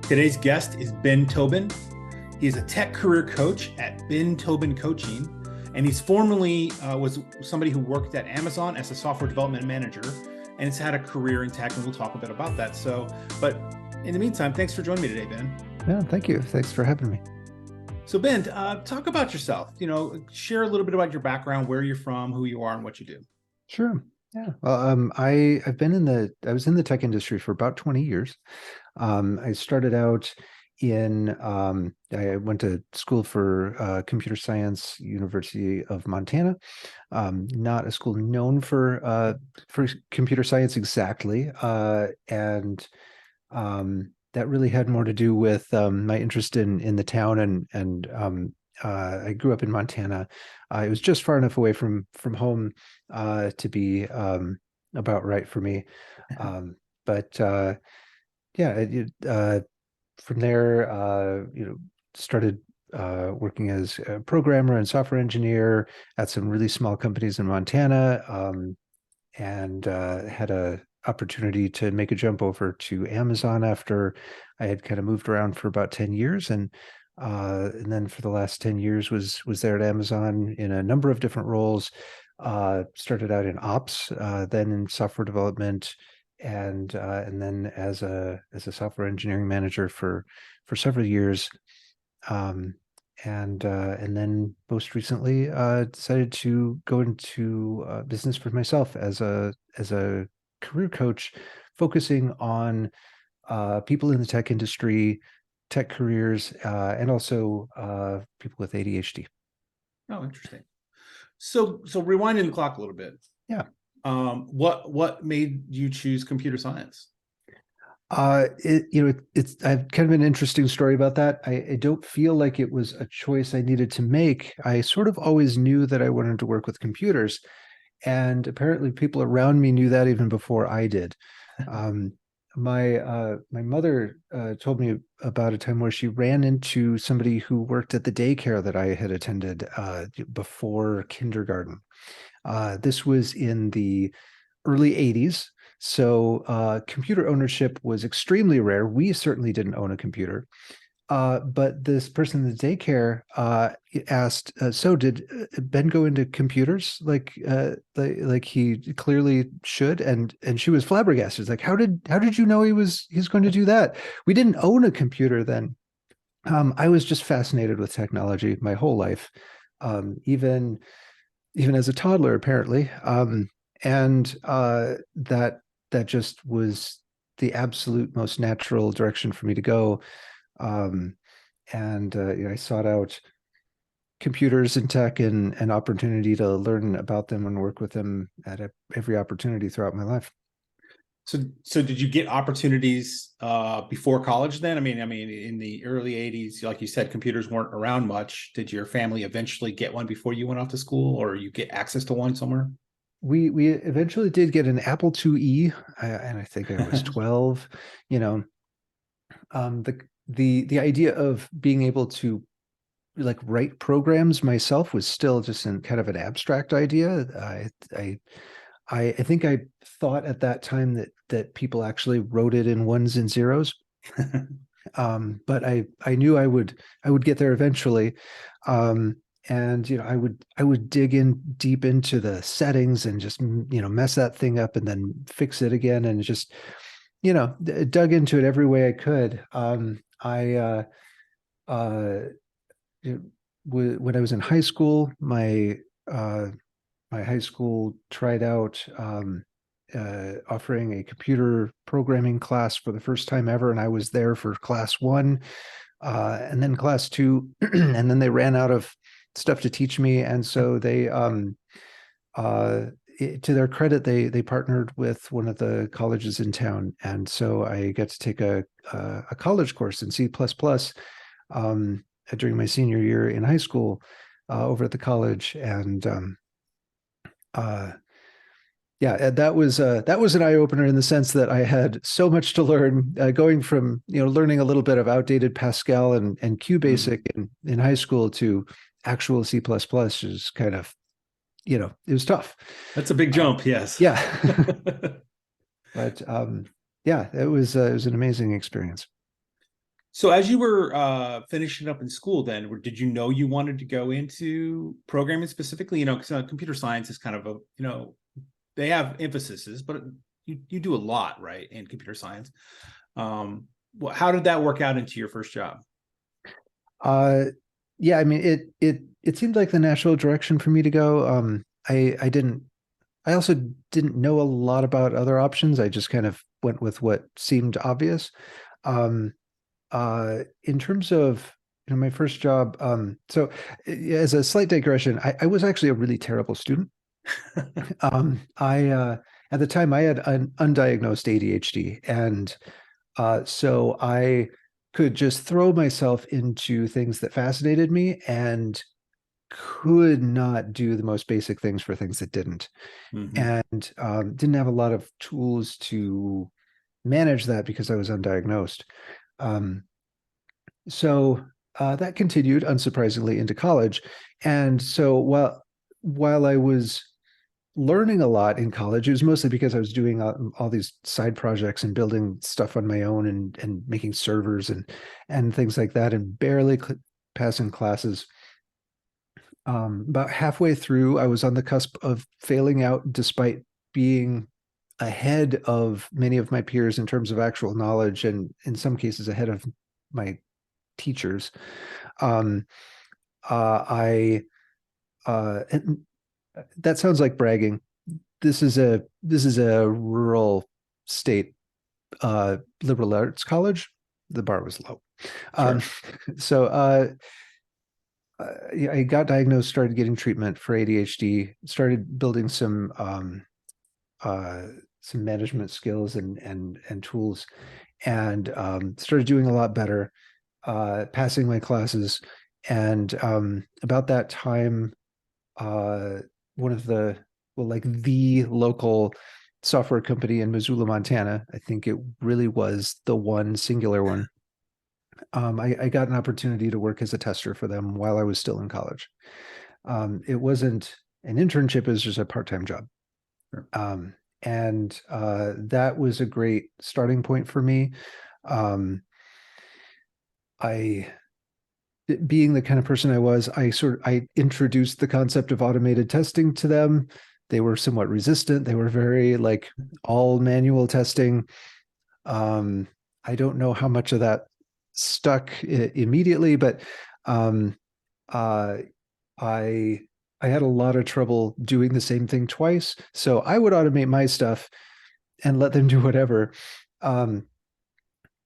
Today's guest is Ben Tobin. He is a tech career coach at Ben Tobin Coaching, and he's formerly was somebody who worked at Amazon as a software development manager, and has had a career in tech, and we'll talk a bit about that. But in the meantime, thanks for joining me today, Ben. Yeah, thank you. Thanks for having me. So Ben, talk about yourself. Share a little bit about your background, where you're from, who you are, and what you do. Sure. Yeah. Well, I was in the tech industry for about 20 years. I started out I went to school for computer science, University of Montana. Not a school known for computer science exactly, and that really had more to do with my interest in the town and I grew up in Montana. It was just far enough away from home to be about right for me. But yeah, from there, started working as a programmer and software engineer at some really small companies in Montana, and had a opportunity to make a jump over to Amazon after I had kind of moved around for about 10 years. And then for the last 10 years was there at Amazon in a number of different roles. Started out in ops, then in software development, and then as a software engineering manager for several years. And then most recently decided to go into business for myself as a career coach, focusing on people in the tech industry, tech careers, and also people with ADHD. Oh, interesting. So rewinding the clock a little bit. Yeah. What made you choose computer science? It's I've kind of an interesting story about that. I don't feel like it was a choice I needed to make. I sort of always knew that I wanted to work with computers, and apparently people around me knew that even before I did. My mother told me about a time where she ran into somebody who worked at the daycare that I had attended before kindergarten. This was in the early 80s. So computer ownership was extremely rare. We certainly didn't own a computer. But this person in the daycare asked, "So did Ben go into computers like he clearly should?" And she was flabbergasted. Like, how did you know he's going to do that? We didn't own a computer then. I was just fascinated with technology my whole life, even as a toddler, apparently. And that just was the absolute most natural direction for me to go. I sought out computers and tech and an opportunity to learn about them and work with them at every opportunity throughout my life. So did you get opportunities before college then? I mean, in the early 80s, like you said, computers weren't around much. Did your family eventually get one before you went off to school, or you get access to one somewhere? We eventually did get an Apple IIe, and I think I was 12. You know, the idea of being able to like write programs myself was still just in kind of an abstract idea. I think I thought at that time that people actually wrote it in ones and zeros. But I knew I would get there eventually. And I would dig in deep into the settings and just mess that thing up and then fix it again, and just dug into it every way I could. When I was in high school, my high school tried out offering a computer programming class for the first time ever, and I was there for class one, and then class two, and then they ran out of stuff to teach me, and so they, to their credit, they partnered with one of the colleges in town, and so I got to take a college course in C++, during my senior year in high school, over at the college. And yeah, that was an eye opener in the sense that I had so much to learn, going from learning a little bit of outdated Pascal and QBasic in high school to actual C++. Is kind of, it was tough. That's a big jump. Yes. Yeah. But yeah, it was an amazing experience. So as you were finishing up in school, then, did you know you wanted to go into programming specifically? You know, because computer science is kind of a, you know, they have emphases, but you do a lot, right, in computer science. How did that work out into your first job? Uh, yeah, I mean, it seemed like the natural direction for me to go. I didn't. I also didn't know a lot about other options. I just kind of went with what seemed obvious. Um, in terms of my first job, as a slight digression, I was actually a really terrible student. I At the time I had an undiagnosed ADHD, and so I could just throw myself into things that fascinated me and could not do the most basic things for things that didn't, Hmm. and didn't have a lot of tools to manage that because I was undiagnosed. Um, so that continued, unsurprisingly, into college. And so while I was learning a lot in college, it was mostly because I was doing all these side projects and building stuff on my own and making servers and things like that, and barely passing classes. About halfway through, I was on the cusp of failing out, despite being ahead of many of my peers in terms of actual knowledge, and in some cases ahead of my teachers. Um, I and that sounds like bragging. This is a rural state liberal arts college. The bar was low. Um, Sure. so yeah, I got diagnosed, started getting treatment for ADHD, started building uh, some management skills and tools, and started doing a lot better, passing my classes. And about that time, uh, one of the like the local software company in Missoula, Montana, I think it really was the one singular one. I got an opportunity to work as a tester for them while I was still in college. It wasn't an internship; it was just a part-time job. Sure. And that was a great starting point for me. Um, I Being the kind of person I was, I introduced the concept of automated testing to them. They were somewhat resistant. They were very like all manual testing. Um, I don't know how much of that stuck immediately, but um, uh, I I had a lot of trouble doing the same thing twice. So I would automate my stuff and let them do whatever. Um,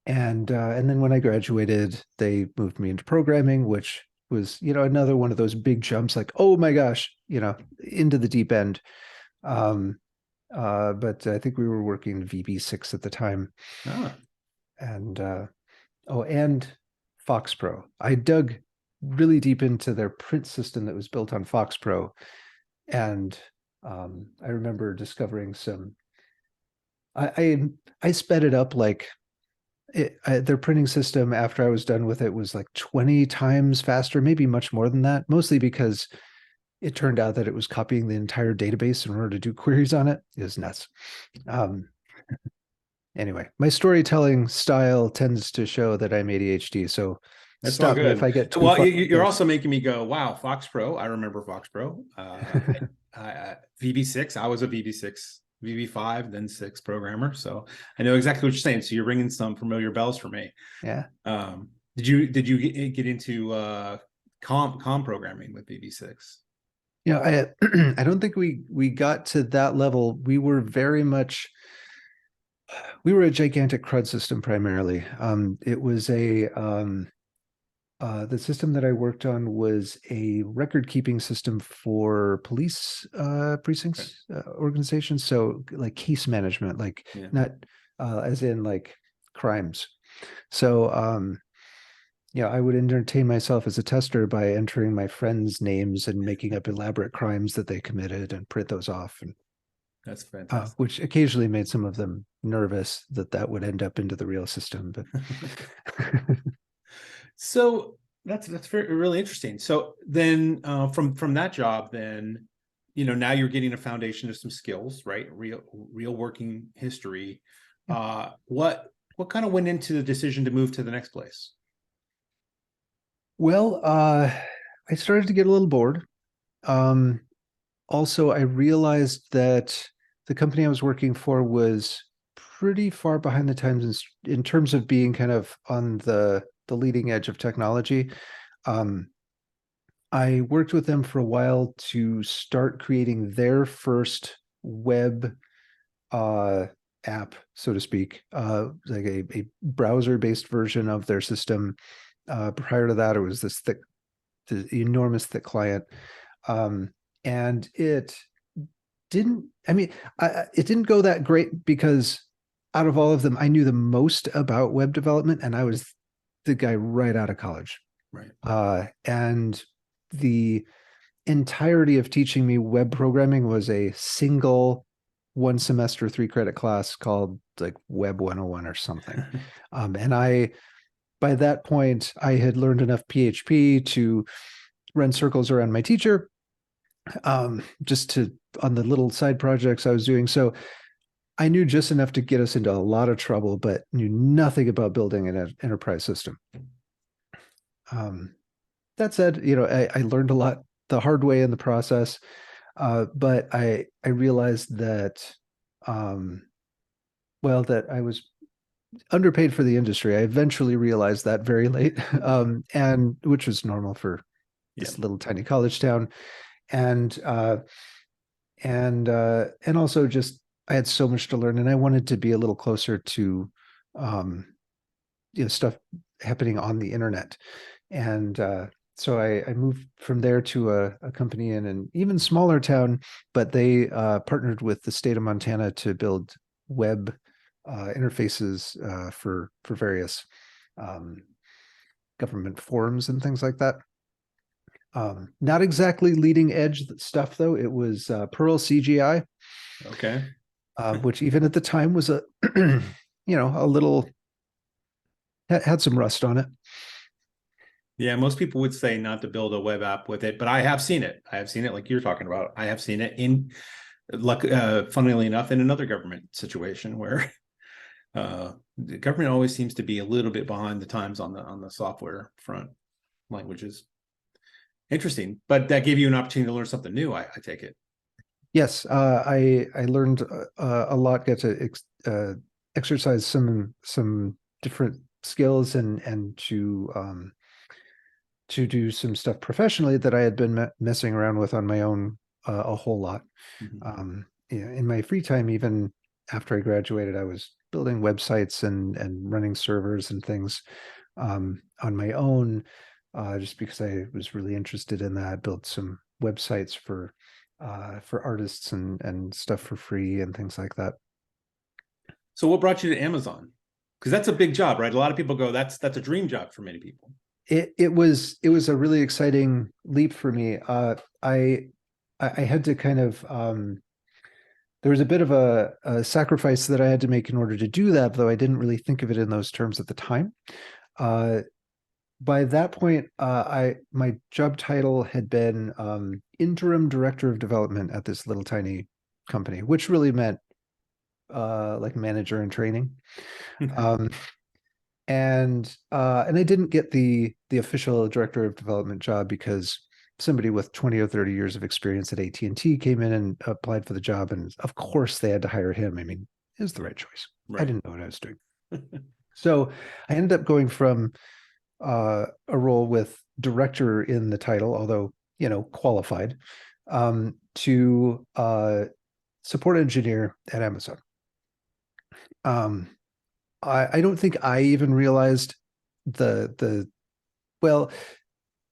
and then when I graduated, they moved me into programming, which was another one of those big jumps, like, oh my gosh, into the deep end. Um, but I think we were working VB6 at the time, Ah. and and FoxPro. I dug really deep into their print system that was built on FoxPro, and I remember discovering some. I sped it up like their printing system after I was done with it was like 20 times faster, maybe much more than that, mostly because it turned out that it was copying the entire database in order to do queries on it. It was nuts. Um, anyway, my storytelling style tends to show that I'm ADHD, so That's all stop me if good. I get too Well, far with you're this. also making me go, wow, Fox Pro. I remember Fox Pro. VB6. I was a VB6, VB5, then 6 programmer. So I know exactly what you're saying. So you're ringing some familiar bells for me. Yeah. Did you get into com programming with VB6? I I don't think we got to that level. We were a gigantic CRUD system primarily. It was a the system that I worked on was a record keeping system for police Okay. precincts organizations. So like case management, like Yeah. not as in like crimes. So I would entertain myself as a tester by entering my friends' names and making up elaborate crimes that they committed and print those off, and That's fantastic. which occasionally made some of them nervous that that would end up into the real system. But So that's very, really interesting. So then from that job, then now you're getting a foundation of some skills, right? Real working history. yeah. What kind of went into the decision to move to the next place? Well, I started to get a little bored. Um, Also, I realized that the company I was working for was pretty far behind the times in terms of being kind of on the leading edge of technology. Um, I worked with them for a while to start creating their first web uh, app, so to speak, like a browser-based version of their system. Prior to that, it was the enormous thick client, um, and it didn't. I mean, it didn't go that great because out of all of them, I knew the most about web development, and I was the guy right out of college. Right. And the entirety of teaching me web programming was a single 1 semester 3 credit class called like Web 101 or something. And by that point, I had learned enough PHP to run circles around my teacher, just to on the little side projects I was doing. So I knew just enough to get us into a lot of trouble, but knew nothing about building an enterprise system. Um, that said, I learned a lot the hard way in the process. But I realized that, um, well, that I was underpaid for the industry. I eventually realized that very late, and which was normal for Yep. this little tiny college town. And and also just I had so much to learn, and I wanted to be a little closer to, um, stuff happening on the internet. And so I moved from there to a company in an even smaller town, but they partnered with the state of Montana to build web interfaces for various um, government forums and things like that. Not exactly leading edge stuff, though. It was Perl CGI, Okay. which even at the time was a, a little, had some rust on it. Yeah, most people would say not to build a web app with it, but I have seen it. I have seen it like you're talking about. I have seen it in, like, funnily enough, in another government situation where the government always seems to be a little bit behind the times on the software front languages. Interesting, but that gave you an opportunity to learn something new. I take it. Yes, I learned a lot, got to exercise some different skills and to do some stuff professionally that I had been messing around with on my own a whole lot. Mhm. Yeah, in my free time, even after I graduated, I was building websites and running servers and things on my own, just because I was really interested in that. Built some websites for artists and stuff for free and things like that. So, what brought you to Amazon? Because that's a big job, right? A lot of people go, that's a dream job for many people. It was a really exciting leap for me. I had to kind of there was a bit of a sacrifice that I had to make in order to do that, though I didn't really think of it in those terms at the time. Uh, by that point, I my job title had been interim director of development at this little tiny company, which really meant like manager in training. Um, and I didn't get the official director of development job because somebody with 20 or 30 years of experience at AT&T came in and applied for the job, and of course they had to hire him. I mean, it was the right choice. I Right. didn't know what I was doing. So I ended up going from a role with director in the title, although qualified, to support engineer at Amazon. Um, I don't think I even realized the well,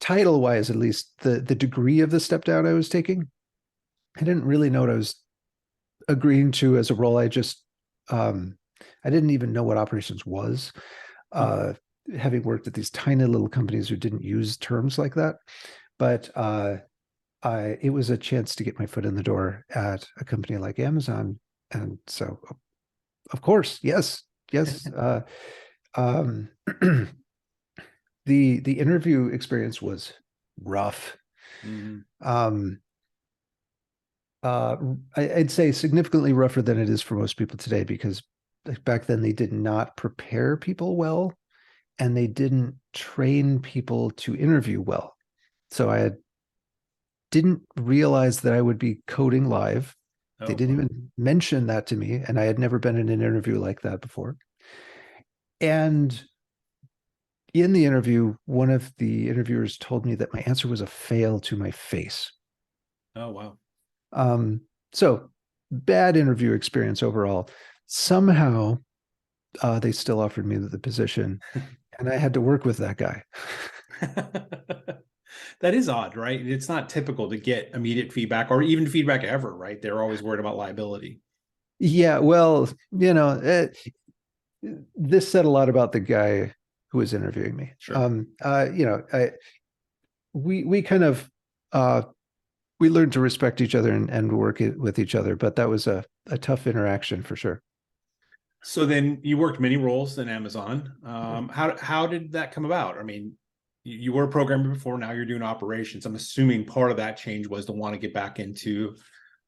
title wise at least, the degree of the step down I was taking. I didn't really know what I was agreeing to as a role. I didn't even know what operations was. Uh, Having worked at these tiny little companies who didn't use terms like that, but it was a chance to get my foot in the door at a company like Amazon, and so of course, yes, yes. Um, the interview experience was rough. Mhm. Um, uh, I'd say significantly rougher than it is for most people today, because back then they did not prepare people well, and they didn't train people to interview well. So didn't realize that I would be coding live. They Oh, didn't wow. even mention that to me, and I had never been in an interview like that before. And in the interview, one of the interviewers told me that my answer was a fail to my face. Oh, wow. Um, so bad interview experience overall. Somehow, they still offered me the position, and I had to work with that guy. That is odd, right? It's not typical to get immediate feedback or even feedback ever, right? They're always worried about liability. Yeah, well, this said a lot about the guy who was interviewing me. Sure. We kind of uh, we learned to respect each other and work with each other, but that was a tough interaction for sure. So then you worked many roles in Amazon. How did that come about? I mean, you were a programmer before, now you're doing operations. I'm assuming part of that change was to want to get back into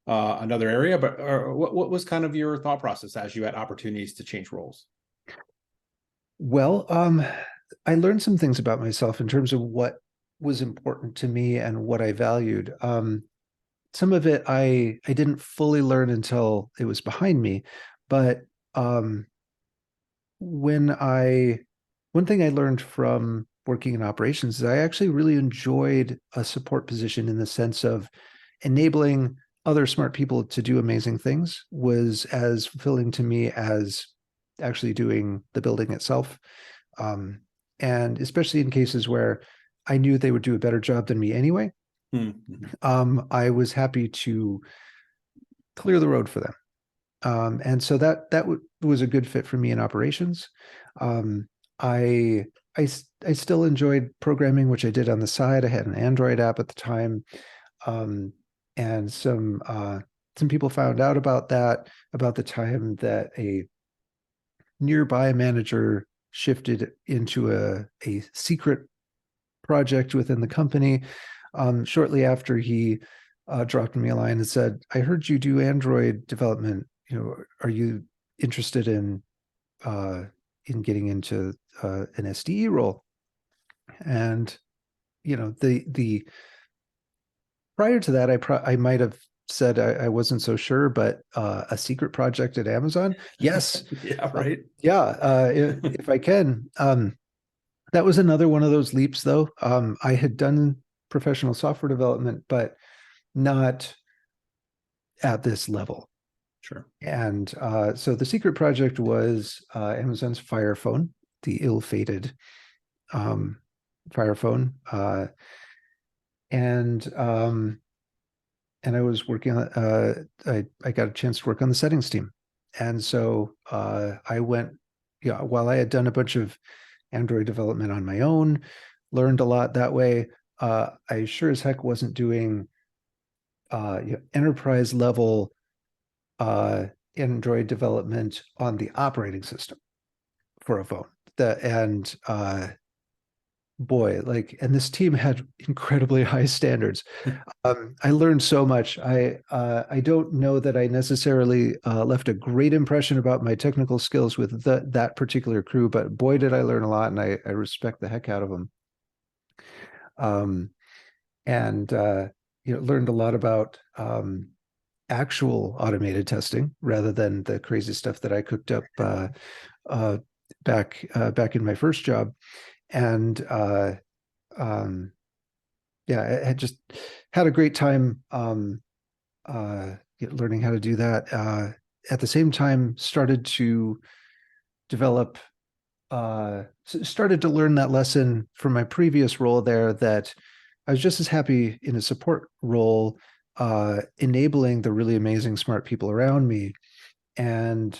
another area, but what was kind of your thought process as you had opportunities to change roles? Well, I learned some things about myself in terms of what was important to me and what I valued. Some of it I didn't fully learn until it was behind me, but um, when I one thing I learned from working in operations is I actually really enjoyed a support position in the sense of enabling other smart people to do amazing things was as fulfilling to me as actually doing the building itself. Um, and especially in cases where I knew they would do a better job than me anyway, Mm-hmm. I was happy to clear the road for them. And so that was a good fit for me in operations. Um, I, I still enjoyed programming, which I did on the side. I had an Android app at the time, um, and some people found out about that about the time that a nearby manager shifted into a secret project within the company. Shortly after he dropped me a line and said, "I heard you do Android development. Are you interested in getting into an SDE role?" And the prior to that, I might have said I wasn't so sure, but a secret project at Amazon, yes, Yeah, right. yeah, if I can. That was another one of those leaps, though. I had done professional software development, but not at this level. Sure. And so the secret project was Amazon's Fire Phone, the ill-fated um, Fire Phone, and and I was working on. I got a chance to work on the settings team, and so I went. Yeah, while I had done a bunch of Android development on my own, learned a lot that way. I sure as heck wasn't doing enterprise level uh, Android development on the operating system for a phone. And boy, and this team had incredibly high standards. I learned so much. I don't know that I necessarily left a great impression about my technical skills with that particular crew, but boy, did I learn a lot, and I respect the heck out of them. Um, and learned a lot about actual automated testing rather than the crazy stuff that I cooked up uh, back in my first job. And um, yeah, I had just had a great time learning how to do that. At the same time, develop started to learn that lesson from my previous role there, that I was just as happy in a support role, enabling the really amazing smart people around me. And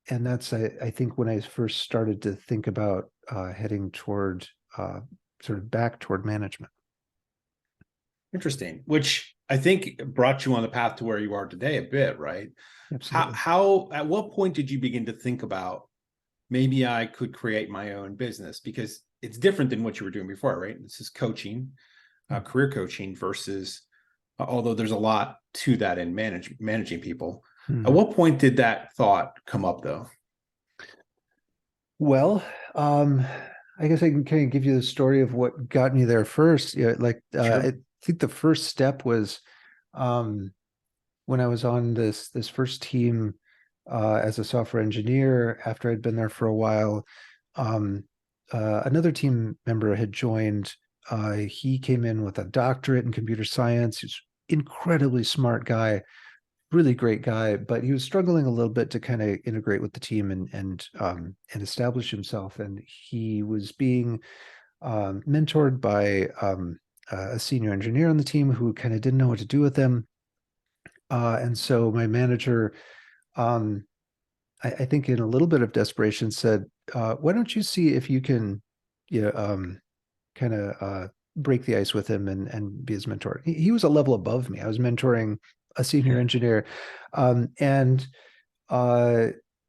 that's I think when I first started to think about heading toward sort of back toward management. Interesting. Which I think brought you on the path to where you are today a bit, right? Absolutely. At what point did you begin to think about maybe I could create my own business? Because it's different than what you were doing before, right? This is coaching, career coaching versus, although there's a lot to that in managing people. At Mm-hmm. what point did that thought come up, though? Well, um, I guess I can kind of give you the story of what got me there first. Yeah, like I Sure. think the first step was um, when I was on this first team as a software engineer. After I'd been there for a while, um, another team member had joined. He came in with a doctorate in computer science. He's incredibly smart guy, really great guy, but he was struggling a little bit to kind of integrate with the team and establish himself. And he was being mentored by a senior engineer on the team who kind of didn't know what to do with him. And so my manager, um, I think in a little bit of desperation, said, "Why don't you see if you can, you know, kind of break the ice with him and be his mentor?" He was a level above me. I was mentoring a senior engineer, and uh,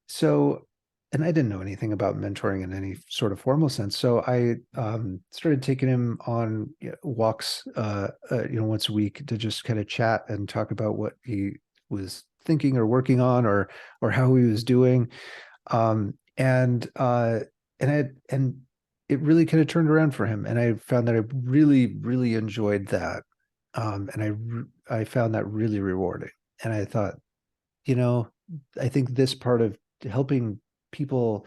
so, and I didn't know anything about mentoring in any sort of formal sense. So I started taking him on walks, once a week to just kind of chat and talk about what he was thinking or working on, or how he was doing. And it really kind of turned around for him, and I found that I really, really enjoyed that. And I found that really rewarding. And I thought, you know, I think this part of helping people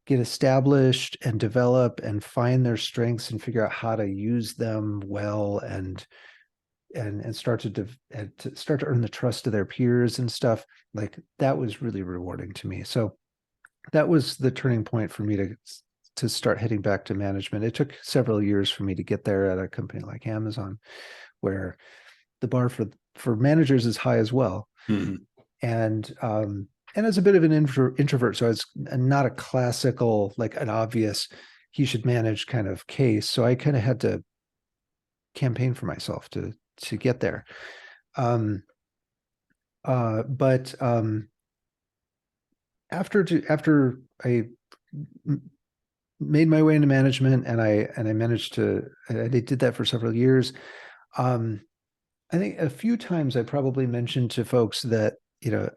get established and develop and find their strengths and figure out how to use them well and start to earn the trust of their peers and stuff, like that was really rewarding to me. So that was the turning point for me to start heading back to management. It took several years for me to get there at a company like Amazon, where the bar for managers is high as well. Mhm. And as a bit of an introvert, so I was not a classical, like an obvious he should manage kind of case. So I kind of had to campaign for myself to get there. Um, but after I made my way into management, and I managed to, I did that for several years. Um, I think a few times I probably mentioned to folks that,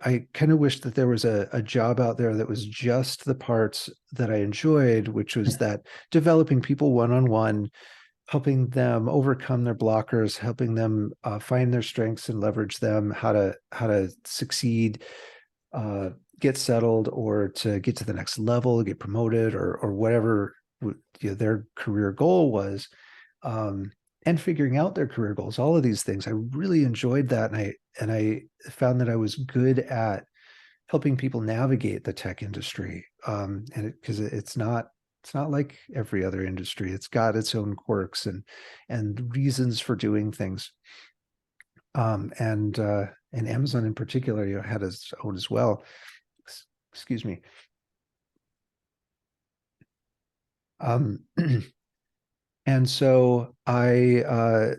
I kind of wish that there was a job out there that was just the parts that I enjoyed, which was that developing people one on one, helping them overcome their blockers, helping them find their strengths and leverage them, how to succeed, uh, get settled, or to get to the next level, get promoted, or whatever their career goal was. Um, and figuring out their career goals, all of these things, I really enjoyed that, and I found that I was good at helping people navigate the tech industry. And because it's not like every other industry. It's got its own quirks and reasons for doing things. And Amazon in particular, had its own as well. Excuse me. Um, and so I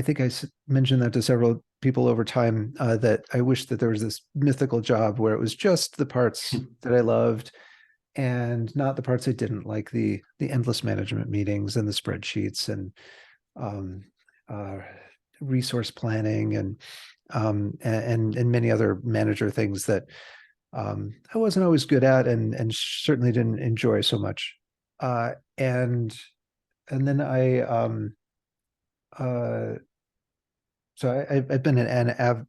think I mentioned that to several people over time, that I wish that there was this mythical job where it was just the parts that I loved and not the parts I didn't, like the endless management meetings and the spreadsheets and um, uh, resource planning and many other manager things that I wasn't always good at and certainly didn't enjoy so much. And then uh, I've been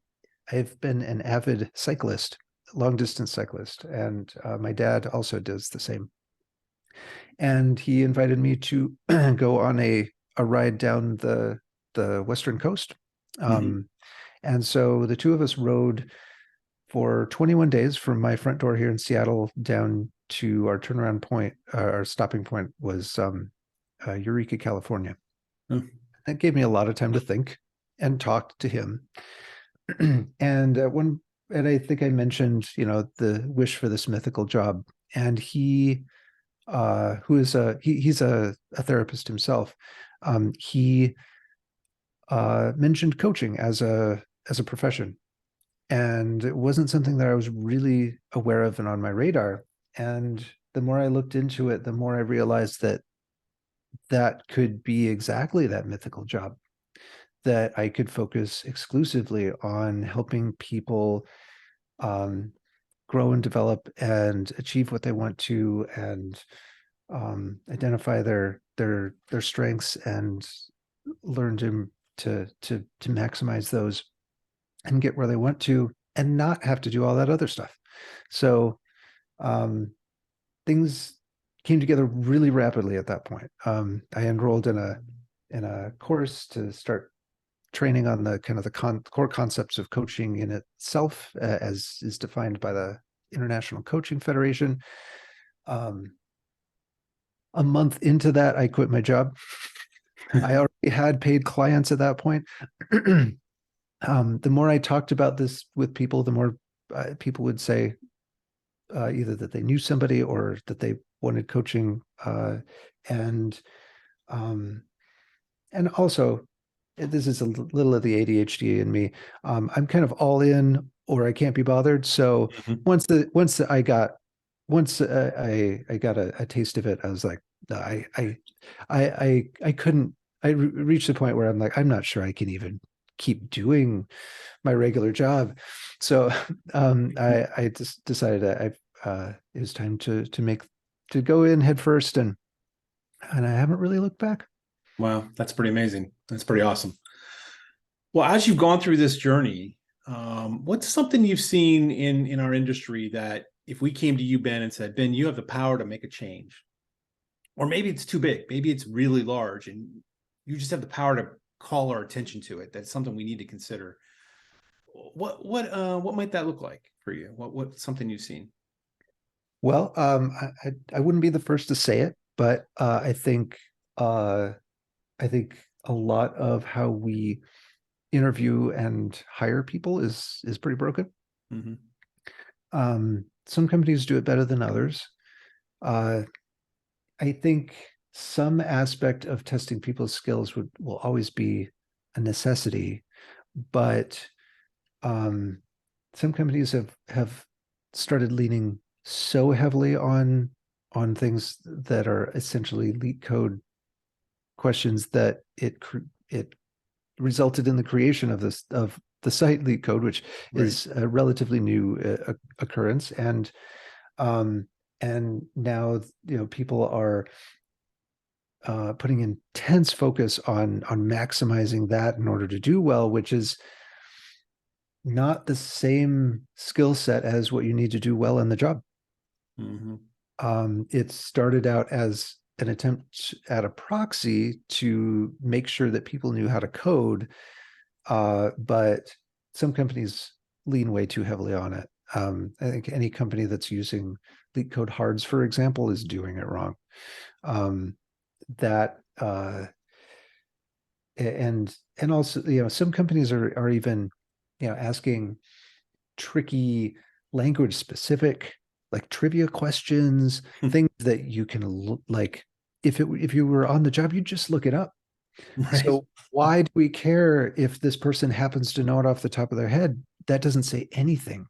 I've been an avid cyclist, long distance cyclist, and my dad also does the same. And he invited me to go on a ride down the western coast. Mhm. Um, and so the two of us rode for 21 days from my front door here in Seattle down to our turnaround point. Our stopping point was Eureka, California. Oh. That gave me a lot of time to think and talk to him. And I think I mentioned, the wish for this mythical job. And he, who is he's a therapist himself. He mentioned coaching as a profession, and it wasn't something that I was really aware of and on my radar. And the more I looked into it, the more I realized that that could be exactly that mythical job, that I could focus exclusively on helping people, um, grow and develop and achieve what they want to, and identify their strengths and learn to maximize those and get where they want to, and not have to do all that other stuff. So um, things came together really rapidly at that point. I enrolled in a course to start training on the kind of the core concepts of coaching in itself, as is defined by the International Coaching Federation. Um, a month into that, I quit my job. I already had paid clients at that point. The more I talked about this with people, the more people would say either that they knew somebody or that they wanted coaching, and um, and also this is a little of the ADHD in me. I'm kind of all in, or I can't be bothered. So Mhm. once I got a taste of it, I was like, no, I couldn't. Reached the point where I'm like, I'm not sure I can even keep doing my regular job. So I just decided that it was time to go in head first, and I haven't really looked back. Wow, that's pretty amazing. That's pretty awesome. Well, as you've gone through this journey, what's something you've seen in our industry that if we came to you, Ben, and said, Ben, you have the power to make a change, or maybe it's too big, maybe it's really large, and you just have the power to call our attention to it. That's something we need to consider. What might that look like for you? What something you've seen? Well, I wouldn't be the first to say it, but uh, I think a lot of how we interview and hire people is pretty broken. Mm-hmm. Some companies do it better than others. Uh, I think some aspect of testing people's skills will always be a necessity, but um, some companies have started leaning so heavily on things that are essentially leak code questions that it resulted in the creation of the site leak code, which Right. is a relatively new occurrence, um, and now people are putting intense focus on maximizing that in order to do well, which is not the same skill set as what you need to do well in the job. Mm-hmm. It started out as an attempt at a proxy to make sure that people knew how to code, but some companies lean way too heavily on it. I think any company that's using leak code hards, for example, is doing it wrong. Um, that and also, some companies are even asking tricky language specific, like trivia questions, things that you can like, if you were on the job, you just look it up. Right. So why do we care if this person happens to know it off the top of their head? That doesn't say anything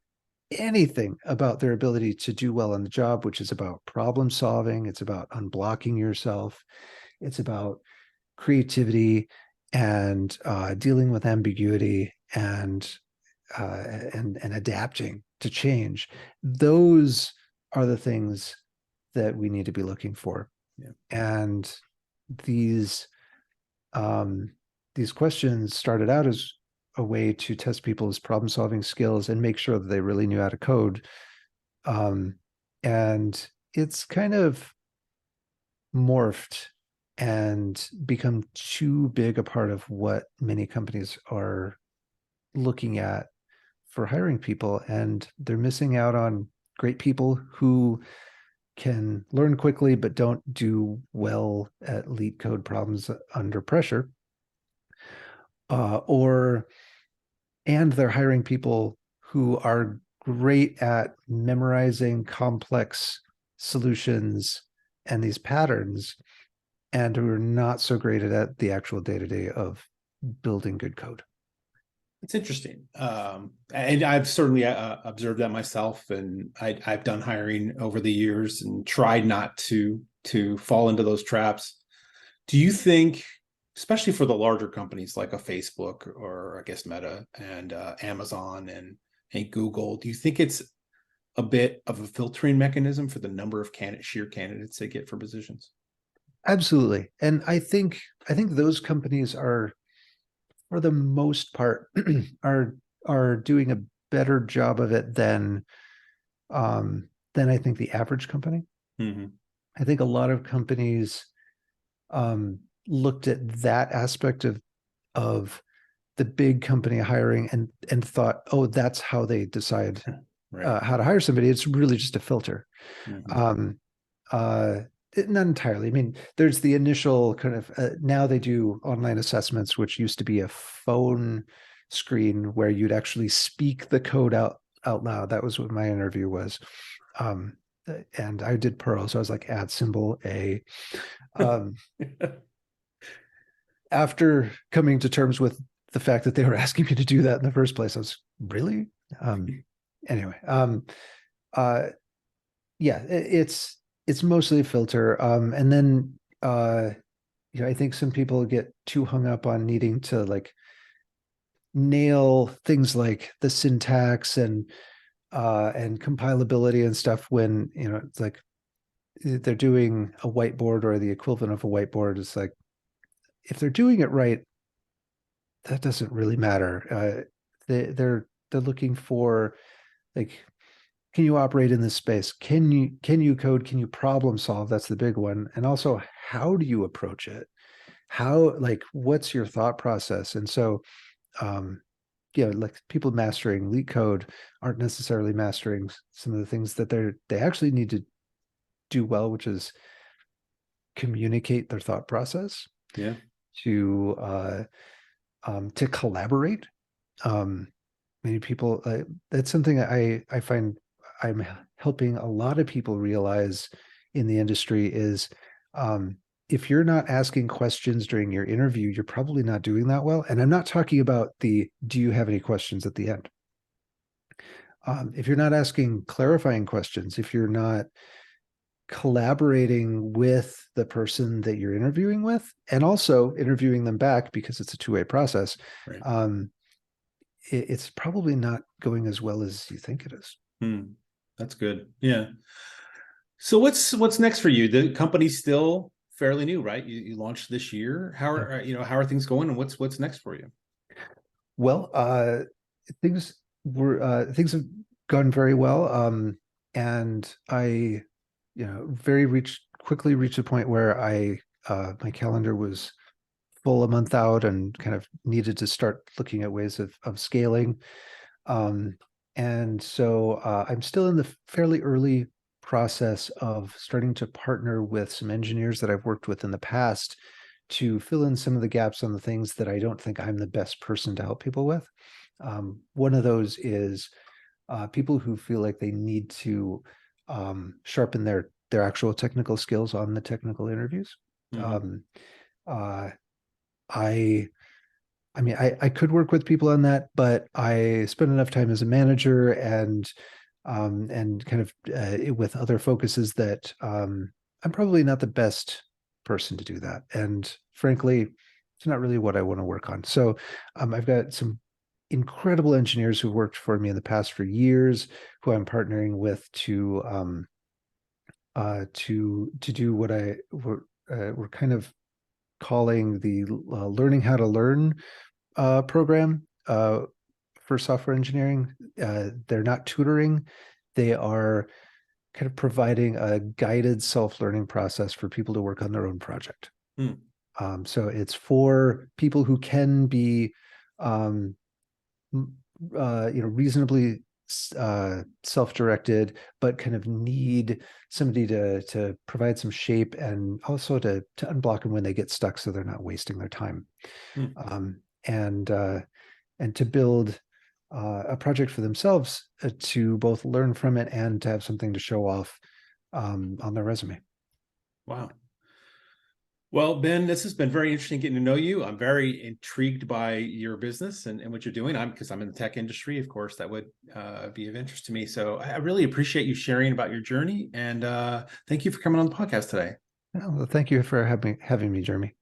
about their ability to do well on the job, which is about problem solving. It's about unblocking yourself. It's about creativity and dealing with ambiguity and adapting to change. Those are the things that we need to be looking for. Yeah. And these um, these questions started out as a way to test people's problem solving skills and make sure that they really knew how to code. Um, and it's kind of morphed and become too big a part of what many companies are looking at for hiring people, and they're missing out on great people who can learn quickly but don't do well at lead code problems under pressure, or and they're hiring people who are great at memorizing complex solutions and these patterns, and who are not so great at the actual day-to-day of building good code. It's interesting. And I've certainly observed that myself, and I've done hiring over the years and tried not to fall into those traps. Do you think, especially for the larger companies like a Facebook or I guess Meta and Amazon and Google, do you think it's a bit of a filtering mechanism for the number of sheer candidates they get for positions? Absolutely. And I think those companies are, for the most part, are doing a better job of it than I think the average company. Mm-hmm. I think a lot of companies looked at that aspect of the big company hiring and thought, oh, that's how they decide Right. how to hire somebody. It's really just a filter. Mm-hmm. Um, uh, Not entirely. I mean, there's the initial kind of now they do online assessments, which used to be a phone screen where you'd actually speak the code out loud. That was what my interview was. Um, and I did Perl, so I was like at symbol A. Um, After coming to terms with the fact that they were asking me to do that in the first place, I was really anyway. Uh, yeah, it's mostly a filter, and then I think some people get too hung up on needing to like nail things like the syntax and compilability and stuff when it's like they're doing a whiteboard or the equivalent of a whiteboard. It's like if they're doing it right, that doesn't really matter. They're looking for like, can you operate in this space? Can you code? Can you problem solve? That's the big one. And also, how do you approach it? How, like, what's your thought process? And so, um, like people mastering leak code aren't necessarily mastering some of the things that they actually need to do well, which is communicate their thought process Yeah. to to collaborate. Many people, that's something I find I'm helping a lot of people realize in the industry is if you're not asking questions during your interview, you're probably not doing that well. And I'm not talking about the do you have any questions at the end. If you're not asking clarifying questions, if you're not collaborating with the person that you're interviewing with, and also interviewing them back because it's a two-way process, Right. it's probably not going as well as you think it is. That's good. Yeah. So what's next for you? The company's still fairly new, right? You launched this year. How Yeah. are how are things going, and what's next for you? Well, things have gone very well, and I, very quickly reached a point where I my calendar was full a month out and kind of needed to start looking at ways of scaling. Um, and so I'm still in the fairly early process of starting to partner with some engineers that I've worked with in the past to fill in some of the gaps on the things that I don't think I'm the best person to help people with. One of those is people who feel like they need to sharpen their actual technical skills on the technical interviews. Mm-hmm. Um, uh, I I mean, I could work with people on that, but I spend enough time as a manager and kind of with other focuses that I'm probably not the best person to do that. And frankly, it's not really what I want to work on. So I've got some incredible engineers who worked for me in the past for years, who I'm partnering with to do what we're kind of calling the learning how to learn program for software engineering. They're not tutoring. They are kind of providing a guided self-learning process for people to work on their own project. Hmm. So it's for people who can be, um, reasonably self-directed, but kind of need somebody to provide some shape and also to unblock them when they get stuck, so they're not wasting their time. Hmm. And to build a project for themselves to both learn from it and to have something to show off on their resume. Wow. Well, Ben, this has been very interesting getting to know you. I'm very intrigued by your business and what you're doing. Because I'm in the tech industry, of course, that would be of interest to me. So I really appreciate you sharing about your journey, and thank you for coming on the podcast today. Well, thank you for having me, Jeremy.